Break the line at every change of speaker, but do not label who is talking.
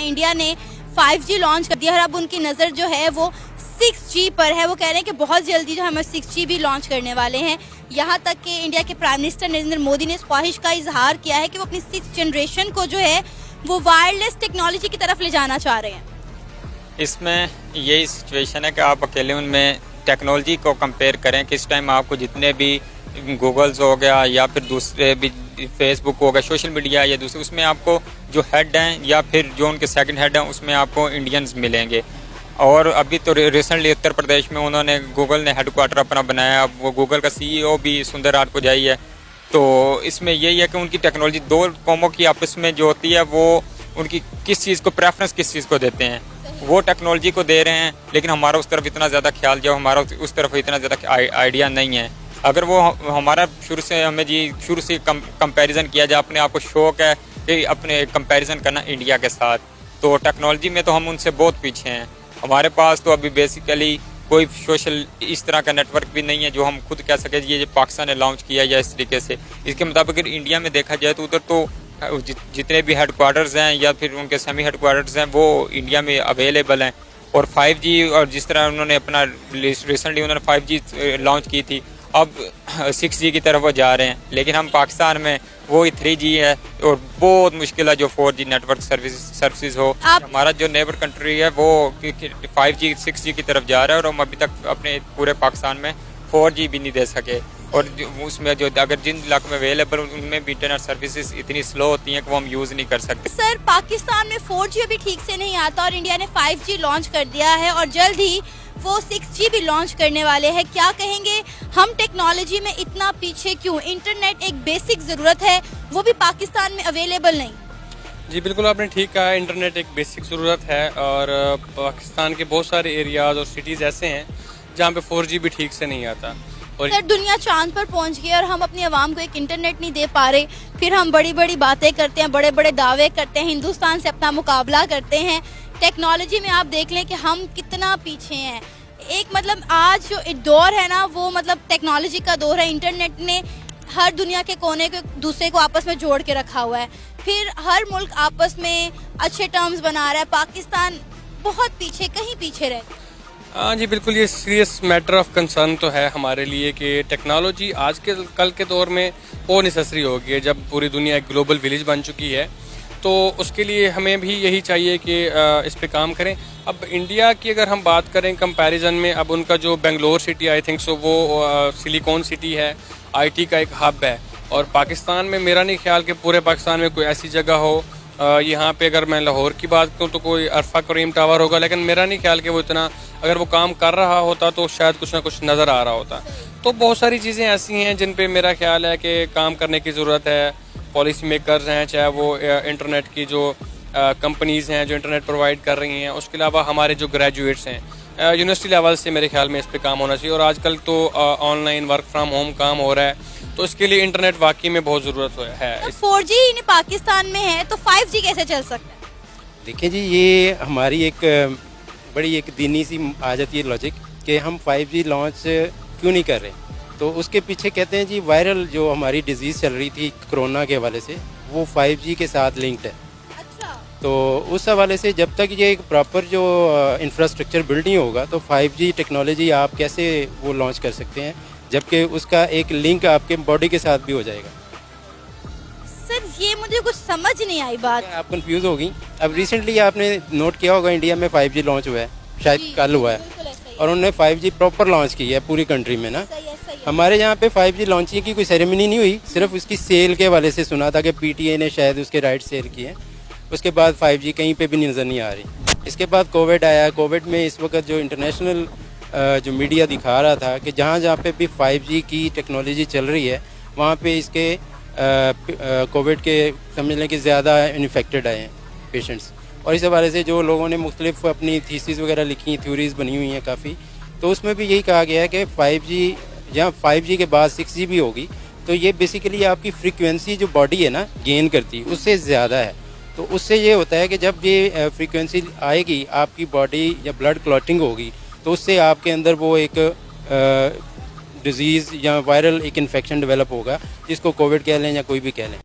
India ने 5G launch कर दिया और अब उनकी नज़र जो है वो 6G पर है। वो कह रहे हैं कि बहुत जल्दी जो हम 6G भी लॉन्च करने वाले हैं। यहाँ तक कि इंडिया के प्राइम मिनिस्टर नरेंद्र मोदी ने इस ख्वाहिश का इजहार किया है कि वो अपनी 6th जनरेशन को जो है वो वायरलेस टेक्नोलॉजी की तरफ ले जाना चाह रहे हैं।
इसमें यही सिचुएशन है कि आप अकेले उनमें टेक्नोलॉजी को कंपेयर करें कि इस टाइम आपको जितने भी गूगल्स हो गया या फिर दूसरे भी फेसबुक हो गया, सोशल मीडिया या दूसरे, उसमें आपको जो हेड हैं या फिर जो उनके सेकंड हेड हैं उसमें आपको इंडियंस मिलेंगे। और अभी तो रिसेंटली उत्तर प्रदेश में उन्होंने गूगल ने हेडक्वार्टर अपना बनाया। अब वो गूगल का CEO भी सुंदर पुजाई है। तो इसमें यही है कि उनकी टेक्नोलॉजी दो कौमों की आपस में जो होती है वो उनकी किस चीज़ को प्रेफरेंस किस चीज़ को देते हैं वो टेक्नोलॉजी को दे रहे हैं, लेकिन हमारा उस तरफ इतना ज़्यादा ख्याल जो हमारा उस तरफ इतना ज़्यादा आइडिया नहीं है। अगर वो हमारा शुरू से कंपैरिजन किया जाए, अपने आप को शौक है कि अपने कंपैरिजन करना इंडिया के साथ, तो टेक्नोलॉजी में तो हम उनसे बहुत पीछे हैं। हमारे पास तो अभी बेसिकली कोई सोशल इस तरह का नेटवर्क भी नहीं है जो हम खुद कह सकें ये पाकिस्तान ने लॉन्च किया या इस तरीके से। इसके मुताबिक अगर इंडिया में देखा जाए तो उधर तो जितने भी हेडक्वार्टर्स हैं या फिर उनके सेमी हेडक्वार्टर्स हैं वो इंडिया में अवेलेबल हैं। और 5G और जिस तरह उन्होंने अपना रिसेंटली उन्होंने 5G लॉन्च की थी, अब 6G की तरफ वो जा रहे हैं, लेकिन हम पाकिस्तान में वो 3G है और बहुत मुश्किल है जो 4G नेटवर्क सर्विसेज हो। हमारा जो नेबर कंट्री है वो 5G 6G की तरफ जा रहा है और हम अभी तक अपने पूरे पाकिस्तान में 4G भी नहीं दे सके। और उसमें जो अगर जिन इलाकों में अवेलेबल उनमें भी इंटरनेट सर्विसेज इतनी स्लो होती हैं कि वो हम यूज़ नहीं कर सकते।
सर, पाकिस्तान में 4G अभी ठीक से नहीं आता और इंडिया ने 5G लॉन्च कर दिया है और जल्द ही वो 6G भी लॉन्च करने वाले हैं। क्या कहेंगे, हम टेक्नोलॉजी में इतना पीछे क्यों? इंटरनेट एक बेसिक ज़रूरत है, वो भी पाकिस्तान में अवेलेबल नहीं।
जी बिल्कुल, आपने ठीक कहा, इंटरनेट एक बेसिक ज़रूरत है और पाकिस्तान के बहुत सारे एरियाज़ और सिटीज़ ऐसे हैं जहाँ पे 4G भी ठीक से नहीं आता। और
सर, दुनिया चांद पर पहुंच गई और हम अपनी आवाम को एक इंटरनेट नहीं दे पा रहे, फिर हम बड़ी बड़ी बातें करते हैं, बड़े बड़े दावे करते हैं, हिंदुस्तान से अपना मुकाबला करते हैं। टेक्नोलॉजी में आप देख लें कि हम कितना पीछे हैं। एक मतलब आज जो दौर है ना वो मतलब टेक्नोलॉजी का दौर है। इंटरनेट ने हर दुनिया के कोने के दूसरे को आपस में जोड़ के रखा हुआ है, फिर हर मुल्क आपस में अच्छे टर्म्स बना रहा है। पाकिस्तान बहुत पीछे, कहीं पीछे रहे।
हाँ जी बिल्कुल, ये सीरियस मैटर ऑफ कंसर्न तो है हमारे लिए कि टेक्नोलॉजी आज के कल के दौर में और नेसेसरी हो गई है। जब पूरी दुनिया एक ग्लोबल विलेज बन चुकी है तो उसके लिए हमें भी यही चाहिए कि इस पे काम करें। अब इंडिया की अगर हम बात करें कंपैरिजन में, अब उनका जो Bangalore city I think so वो सिलिकॉन सिटी है, IT का एक हब है। और पाकिस्तान में मेरा नहीं ख्याल कि पूरे पाकिस्तान में कोई ऐसी जगह हो, यहाँ पे अगर मैं लाहौर की बात करूँ तो कोई अरफा करीम टावर होगा, लेकिन मेरा नहीं ख्याल कि वो इतना, अगर वो काम कर रहा होता तो शायद कुछ ना कुछ नज़र आ रहा होता। तो बहुत सारी चीज़ें ऐसी हैं जिन पे मेरा ख्याल है कि काम करने की ज़रूरत है। पॉलिसी मेकर्स हैं, चाहे वो इंटरनेट की जो कंपनीज़ हैं जो इंटरनेट प्रोवाइड कर रही हैं, उसके अलावा हमारे जो ग्रेजुएट्स हैं यूनिवर्सिटी लेवल से, मेरे ख्याल में इस पे काम होना चाहिए। और आजकल तो ऑनलाइन वर्क फ्रॉम होम काम हो रहा है, तो इसके लिए इंटरनेट वाकई में बहुत ज़रूरत है।
4G पाकिस्तान में है तो 5G कैसे चल सकता है?
देखिए जी, ये हमारी एक बड़ी एक दीनी सी आ जाती है लॉजिक कि हम 5G लॉन्च क्यों नहीं कर रहे। तो उसके पीछे कहते हैं जी वायरल जो हमारी डिजीज़ चल रही थी कोरोना के हवाले से, वो 5G के साथ लिंक्ड है।
अच्छा।
तो उस हवाले से जब तक ये एक प्रॉपर जो इंफ्रास्ट्रक्चर बिल्ड नहीं होगा तो 5G टेक्नोलॉजी आप कैसे वो लॉन्च कर सकते हैं, जबकि उसका एक लिंक आपके बॉडी के साथ भी हो जाएगा।
सर, ये मुझे कुछ समझ नहीं आई बात।
आप कंफ्यूज हो गई। अब रिसेंटली आपने नोट किया होगा इंडिया में 5G लॉन्च हुआ है, शायद कल हुआ है, और उन्होंने 5G प्रॉपर लॉन्च की है पूरी कंट्री में ना।
सही है।
हमारे यहाँ पे 5G लॉन्चिंग की कोई सेरेमनी नहीं हुई, सिर्फ उसकी सेल के हवाले से सुना था कि PTA ने शायद उसके राइट सेल किए। उसके बाद 5G कहीं पे भी नज़र नहीं आ रही। इसके बाद कोविड आया। कोविड में इस वक्त जो इंटरनेशनल जो मीडिया दिखा रहा था कि जहाँ जहाँ पे भी 5G की टेक्नोलॉजी चल रही है वहाँ पे इसके कोविड के समझ लें कि ज़्यादा इन्फेक्टेड आए हैं पेशेंट्स। और इस हवाले से जो लोगों ने मुख्तलिफ अपनी थीसिस वगैरह लिखी, थ्योरीज बनी हुई हैं काफ़ी, तो उसमें भी यही कहा गया है कि 5G जहाँ 5G के बाद 6G भी होगी तो ये बेसिकली आपकी फ्रीक्वेंसी जो बॉडी है ना गेन करती है उससे ज़्यादा है। तो उससे ये होता है कि जब ये फ्रीक्वेंसी आएगी आपकी बॉडी या ब्लड क्लॉटिंग होगी तो उससे आपके अंदर वो एक डिजीज़ या वायरल एक इन्फेक्शन डेवलप होगा, जिसको कोविड कह लें या कोई भी कह लें।